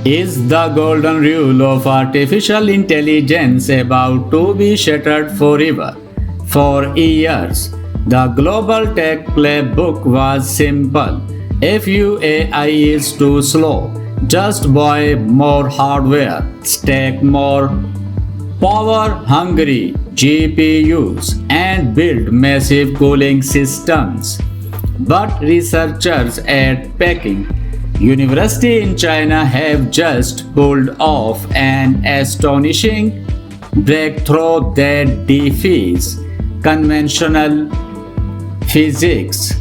Is the golden rule of artificial intelligence about to be shattered forever? For years, the global tech playbook was simple. If your AI is too slow, just buy more hardware, stack more power hungry GPUs, and build massive cooling systems. But researchers at Peking University in China have just pulled off an astonishing breakthrough that defies conventional physics.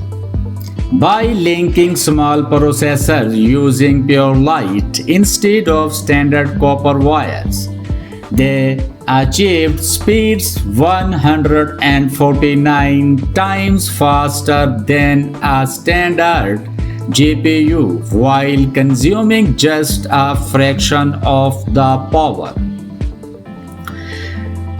By linking small processors using pure light instead of standard copper wires, they achieved speeds 149 times faster than a standard GPU while consuming just a fraction of the power.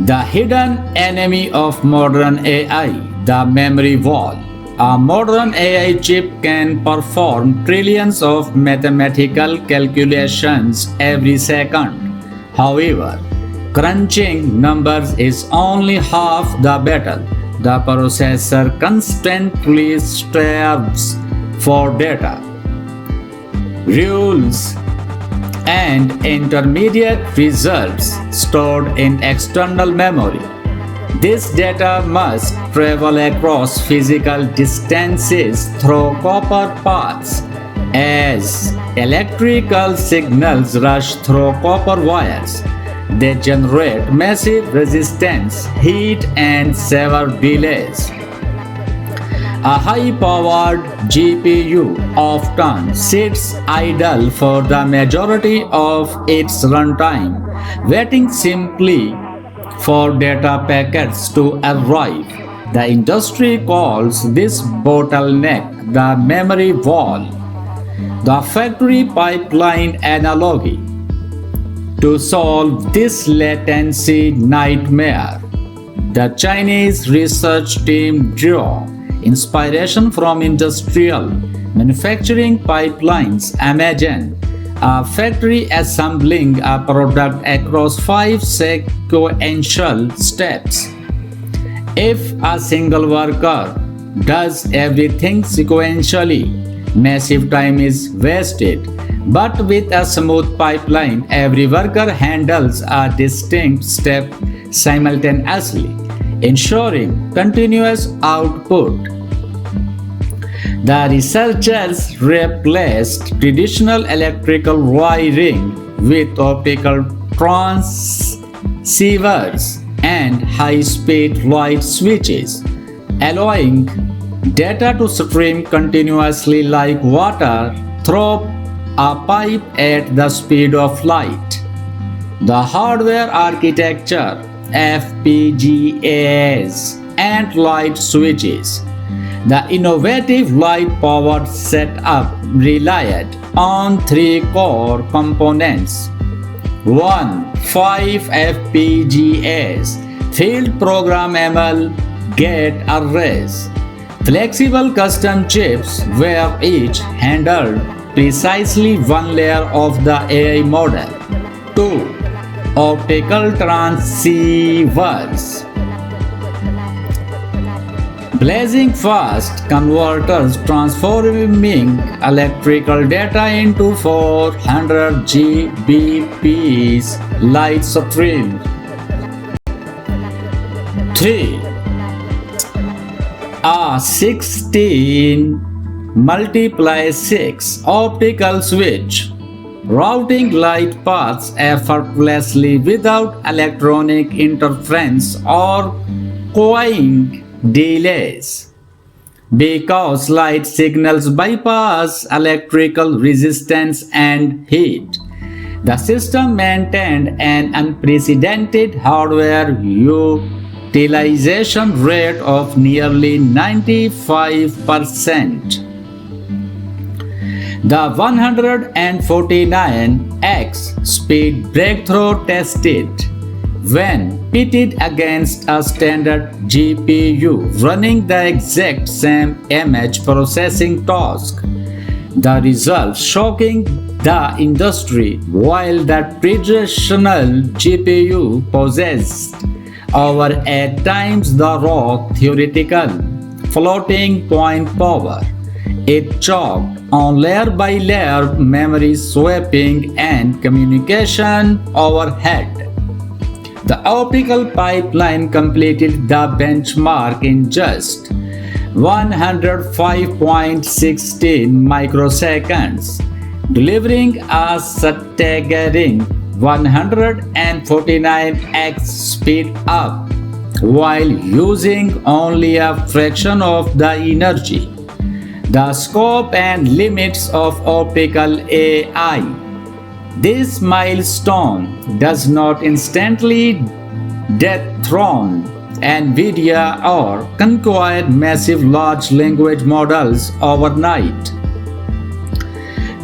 The hidden enemy of modern AI, the memory wall. A modern AI chip can perform trillions of mathematical calculations every second. However, crunching numbers is only half the battle. The processor constantly strives for data, rules, and intermediate results stored in external memory. This data must travel across physical distances through copper paths. As electrical signals rush through copper wires, they generate massive resistance, heat, and severe delays. A high-powered GPU often sits idle for the majority of its runtime, waiting simply for data packets to arrive. The industry calls this bottleneck the memory wall. The factory pipeline analogy. To solve this latency nightmare, the Chinese research team drew inspiration from industrial manufacturing pipelines. Imagine a factory assembling a product across 5 sequential steps. If a single worker does everything sequentially, massive time is wasted. But with a smooth pipeline, every worker handles a distinct step simultaneously, ensuring continuous output. The researchers replaced traditional electrical wiring with optical transceivers and high-speed light switches, allowing data to stream continuously like water through a pipe at the speed of light. The hardware architecture, FPGAs, and light switches. The innovative light-powered setup relied on 3 core components. 1. 5 FPGAs, field programmable gate arrays. Flexible custom chips were each handled precisely one layer of the AI model. 2. Optical transceivers. Blazing fast converters transforming electrical data into 400 Gbps light stream. 3. A 16 multiply 6 optical switch, routing light paths effortlessly without electronic interference or cooling delays. Because light signals bypass electrical resistance and heat, the system maintained an unprecedented hardware utilization rate of nearly 95%. The 149x speed breakthrough tested when pitted against a standard GPU running the exact same image processing task. The results shocking the industry. While the traditional GPU possessed over 8 times the raw theoretical floating point power, it chalked on layer by layer memory swapping and communication overhead. The optical pipeline completed the benchmark in just 105.16 microseconds, delivering a staggering 149x speed up while using only a fraction of the energy. The scope and limits of optical AI. This milestone does not instantly dethrone NVIDIA or conquer massive large language models overnight.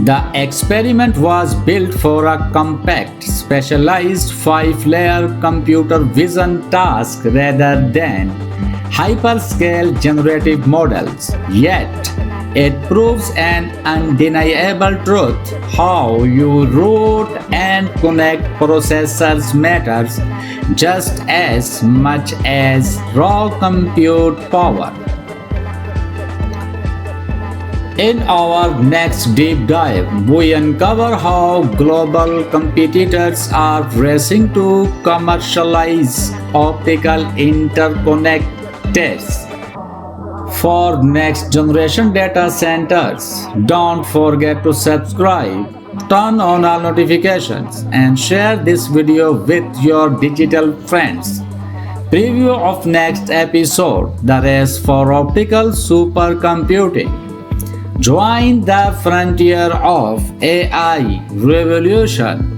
The experiment was built for a compact, specialized 5-layer computer vision task rather than hyperscale generative models. Yet, it proves an undeniable truth: how you route and connect processors matters just as much as raw compute power. In our next deep dive, we uncover how global competitors are racing to commercialize optical interconnects for next generation data centers. Don't forget to subscribe, turn on all notifications, and share this video with your digital friends. Preview of next episode: the race for optical supercomputing. Join the frontier of AI revolution.